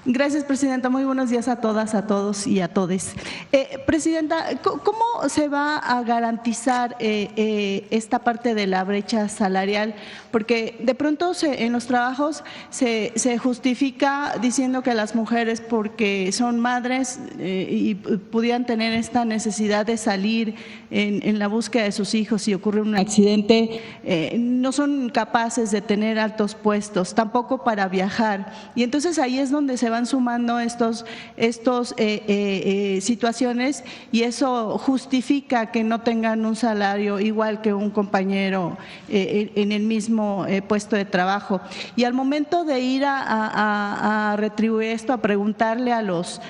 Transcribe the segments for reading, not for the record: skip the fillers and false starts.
Gracias, Presidenta. Muy buenos días a todas, a todos y a todes. Presidenta, ¿cómo se va a garantizar esta parte de la brecha salarial? Porque de pronto en los trabajos se justifica diciendo que las mujeres, porque son madres y pudieran tener esta necesidad de salir en la búsqueda de sus hijos si ocurre un accidente, no son capaces de tener altos puestos, tampoco para viajar. Y entonces ahí es donde se van sumando estos situaciones y eso justifica que no tengan un salario igual que un compañero en el mismo puesto de trabajo. Y al momento de ir a retribuir esto, a preguntarle a los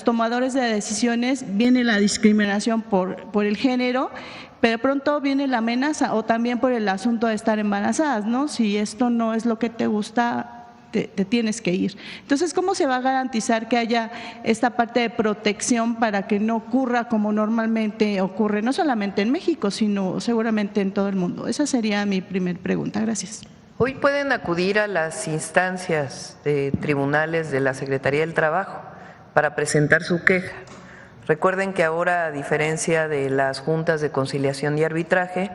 tomadores de decisiones, viene la discriminación por el género, pero pronto viene la amenaza o también por el asunto de estar embarazadas, ¿no? Si esto no es lo que te gusta, te tienes que ir. Entonces, ¿cómo se va a garantizar que haya esta parte de protección para que no ocurra como normalmente ocurre, no solamente en México, sino seguramente en todo el mundo? Esa sería mi primer pregunta. Gracias. Hoy pueden acudir a las instancias de tribunales de la Secretaría del Trabajo para presentar su queja. Recuerden que ahora, a diferencia de las juntas de conciliación y arbitraje,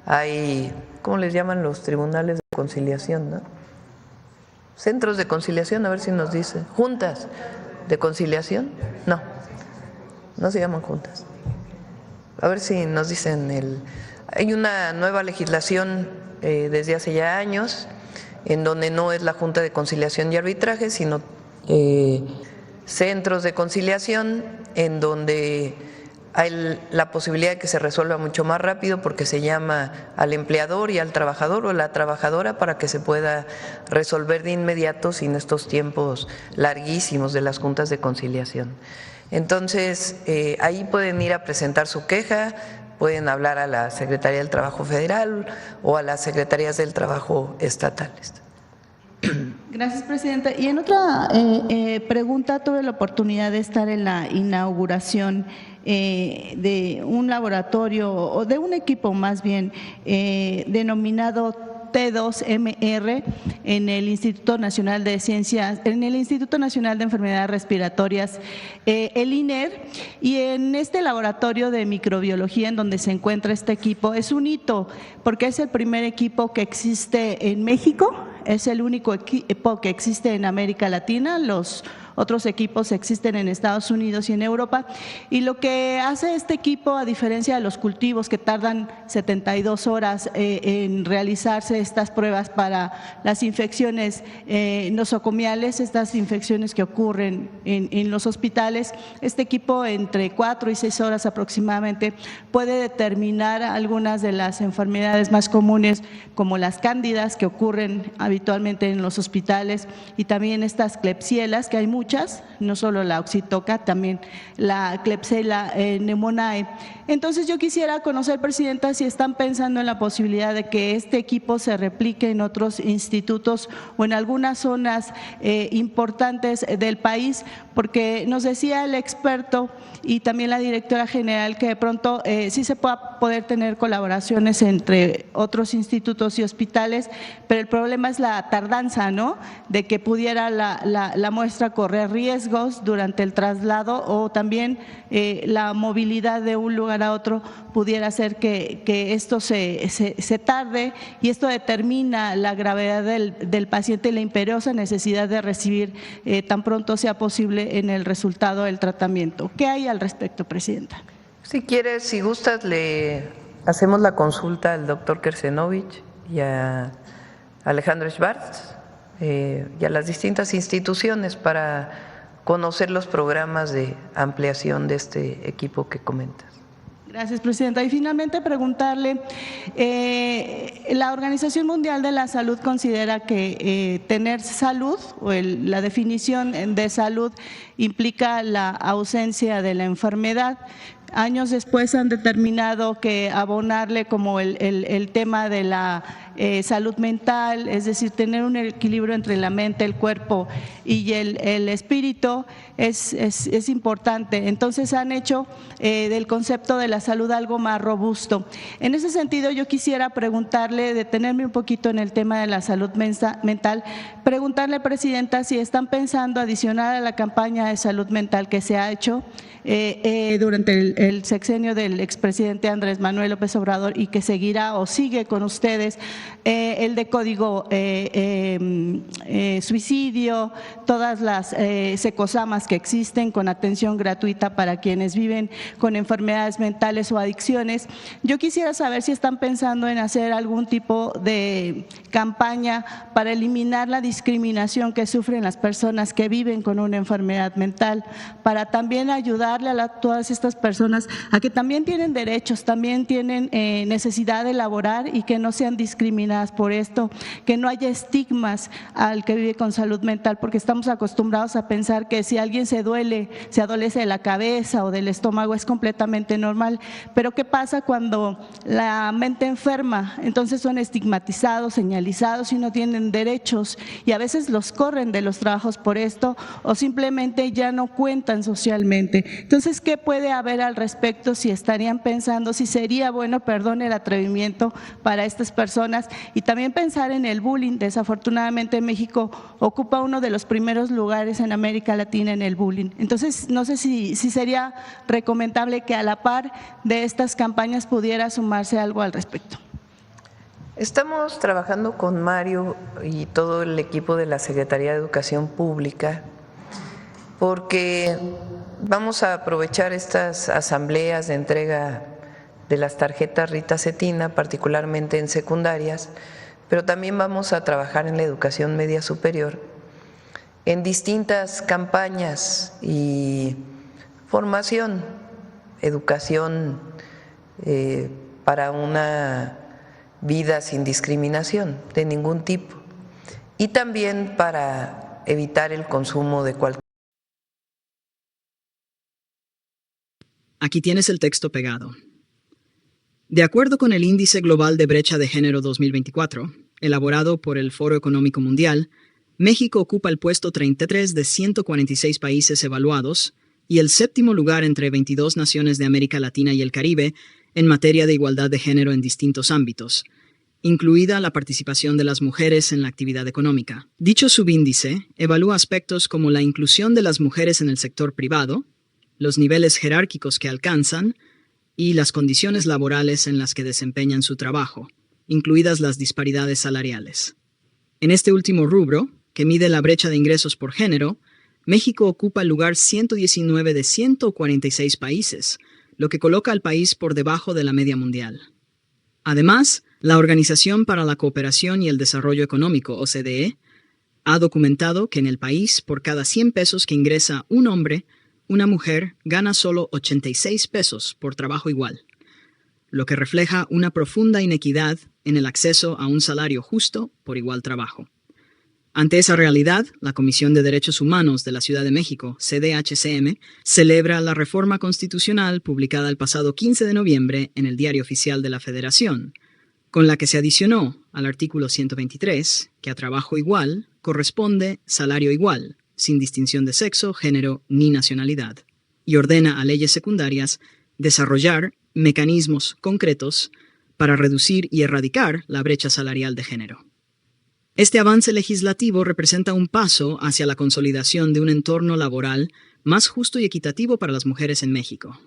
hay, ¿cómo les llaman los tribunales de conciliación, no? Centros de conciliación, a ver si nos dice. ¿Juntas de conciliación? No, no se llaman juntas. A ver si nos dicen. Hay una nueva legislación desde hace ya años en donde no es la Junta de Conciliación y Arbitraje, sino centros de conciliación en donde hay la posibilidad de que se resuelva mucho más rápido porque se llama al empleador y al trabajador o la trabajadora para que se pueda resolver de inmediato sin estos tiempos larguísimos de las juntas de conciliación. Entonces, ahí pueden ir a presentar su queja, pueden hablar a la Secretaría del Trabajo Federal o a las Secretarías del Trabajo estatales. Gracias, Presidenta. Y en otra pregunta, tuve la oportunidad de estar en la inauguración de un laboratorio o de un equipo más bien denominado T2MR en el Instituto Nacional de Ciencias, en el Instituto Nacional de Enfermedades Respiratorias, el INER, y en este laboratorio de microbiología en donde se encuentra este equipo es un hito porque es el primer equipo que existe en México, es el único equipo que existe en América Latina, los otros equipos existen en Estados Unidos y en Europa, y lo que hace este equipo, a diferencia de los cultivos que tardan 72 horas en realizarse estas pruebas para las infecciones nosocomiales, estas infecciones que ocurren en los hospitales, este equipo entre 4 y 6 horas aproximadamente puede determinar algunas de las enfermedades más comunes como las cándidas que ocurren habitualmente en los hospitales y también estas klebsielas, que hay muchas, no solo la oxitoca, también la Klebsiella pneumoniae. Entonces yo quisiera conocer, Presidenta, si están pensando en la posibilidad de que este equipo se replique en otros institutos o en algunas zonas importantes del país, porque nos decía el experto y también la directora general que de pronto sí se pueda poder tener colaboraciones entre otros institutos y hospitales, pero el problema es la tardanza, ¿no? De que pudiera la muestra correr riesgos durante el traslado o también la movilidad de un lugar a otro pudiera hacer que esto se tarde y esto determina la gravedad del paciente y la imperiosa necesidad de recibir tan pronto sea posible en el resultado del tratamiento. ¿Qué hay al respecto, Presidenta? Si quieres, si gustas, le hacemos la consulta al doctor Kersenovich y a Alejandro Schwartz y a las distintas instituciones para conocer los programas de ampliación de este equipo que comentas. Gracias, Presidenta. Y finalmente preguntarle, la Organización Mundial de la Salud considera que tener salud o la definición de salud implica la ausencia de la enfermedad. Años después han determinado que abonarle como el tema de la salud mental, es decir, tener un equilibrio entre la mente, el cuerpo y el espíritu es importante. Entonces han hecho del concepto de la salud algo más robusto. En ese sentido, yo quisiera preguntarle, detenerme un poquito en el tema de la salud mental, preguntarle, Presidenta, si están pensando adicionar a la campaña de salud mental que se ha hecho durante el sexenio del expresidente Andrés Manuel López Obrador y que seguirá o sigue con ustedes, el de código suicidio, todas las secosamas que existen con atención gratuita para quienes viven con enfermedades mentales o adicciones. Yo quisiera saber si están pensando en hacer algún tipo de campaña para eliminar la discriminación que sufren las personas que viven con una enfermedad mental, para también ayudarle a todas estas personas a que también tienen derechos, también tienen necesidad de laborar y que no sean discriminadas por esto, que no haya estigmas al que vive con salud mental, porque estamos acostumbrados a pensar que si alguien se adolece de la cabeza o del estómago es completamente normal, pero ¿qué pasa cuando la mente enferma? Entonces son estigmatizados, señalizados y no tienen derechos y a veces los corren de los trabajos por esto o simplemente ya no cuentan socialmente. Entonces, ¿qué puede haber al respecto? Si estarían pensando, si sería bueno, perdón el atrevimiento, para estas personas y también pensar en el bullying. Desafortunadamente México ocupa uno de los primeros lugares en América Latina en el bullying. Entonces, no sé si sería recomendable que a la par de estas campañas pudiera sumarse algo al respecto. Estamos trabajando con Mario y todo el equipo de la Secretaría de Educación Pública porque vamos a aprovechar estas asambleas de entrega de las tarjetas Rita Cetina, particularmente en secundarias, pero también vamos a trabajar en la educación media superior, en distintas campañas y formación, educación para una vida sin discriminación de ningún tipo y también para evitar el consumo de cualquier. Aquí tienes el texto pegado. De acuerdo con el Índice Global de Brecha de Género 2024, elaborado por el Foro Económico Mundial, México ocupa el puesto 33 de 146 países evaluados y el séptimo lugar entre 22 naciones de América Latina y el Caribe en materia de igualdad de género en distintos ámbitos, incluida la participación de las mujeres en la actividad económica. Dicho subíndice evalúa aspectos como la inclusión de las mujeres en el sector privado, los niveles jerárquicos que alcanzan y las condiciones laborales en las que desempeñan su trabajo, incluidas las disparidades salariales. En este último rubro, que mide la brecha de ingresos por género, México ocupa el lugar 119 de 146 países, lo que coloca al país por debajo de la media mundial. Además, la Organización para la Cooperación y el Desarrollo Económico, OCDE, ha documentado que en el país, por cada 100 pesos que ingresa un hombre, una mujer gana solo 86 pesos por trabajo igual, lo que refleja una profunda inequidad en el acceso a un salario justo por igual trabajo. Ante esa realidad, la Comisión de Derechos Humanos de la Ciudad de México, CDHCM, celebra la reforma constitucional publicada el pasado 15 de noviembre en el Diario Oficial de la Federación, con la que se adicionó al artículo 123 que a trabajo igual corresponde salario igual, sin distinción de sexo, género ni nacionalidad, y ordena a leyes secundarias desarrollar mecanismos concretos para reducir y erradicar la brecha salarial de género. Este avance legislativo representa un paso hacia la consolidación de un entorno laboral más justo y equitativo para las mujeres en México.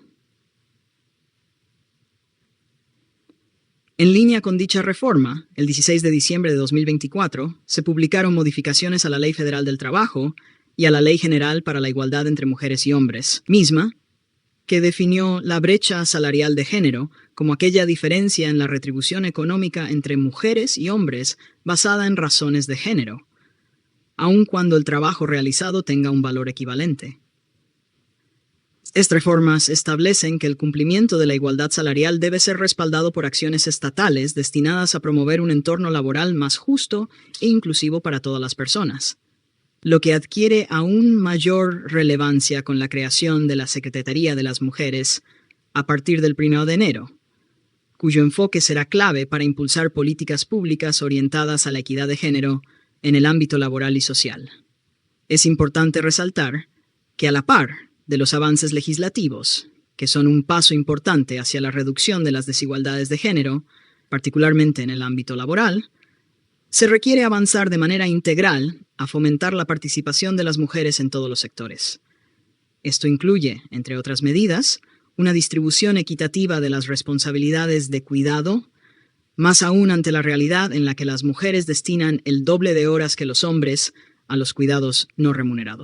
En línea con dicha reforma, el 16 de diciembre de 2024, se publicaron modificaciones a la Ley Federal del Trabajo y a la Ley General para la Igualdad entre Mujeres y Hombres, misma que definió la brecha salarial de género como aquella diferencia en la retribución económica entre mujeres y hombres basada en razones de género, aun cuando el trabajo realizado tenga un valor equivalente. Estas reformas establecen que el cumplimiento de la igualdad salarial debe ser respaldado por acciones estatales destinadas a promover un entorno laboral más justo e inclusivo para todas las personas, lo que adquiere aún mayor relevancia con la creación de la Secretaría de las Mujeres, a partir del 1 de enero, cuyo enfoque será clave para impulsar políticas públicas orientadas a la equidad de género en el ámbito laboral y social. Es importante resaltar que a la par de los avances legislativos, que son un paso importante hacia la reducción de las desigualdades de género, particularmente en el ámbito laboral, se requiere avanzar de manera integral a fomentar la participación de las mujeres en todos los sectores. Esto incluye, entre otras medidas, una distribución equitativa de las responsabilidades de cuidado, más aún ante la realidad en la que las mujeres destinan el doble de horas que los hombres a los cuidados no remunerados.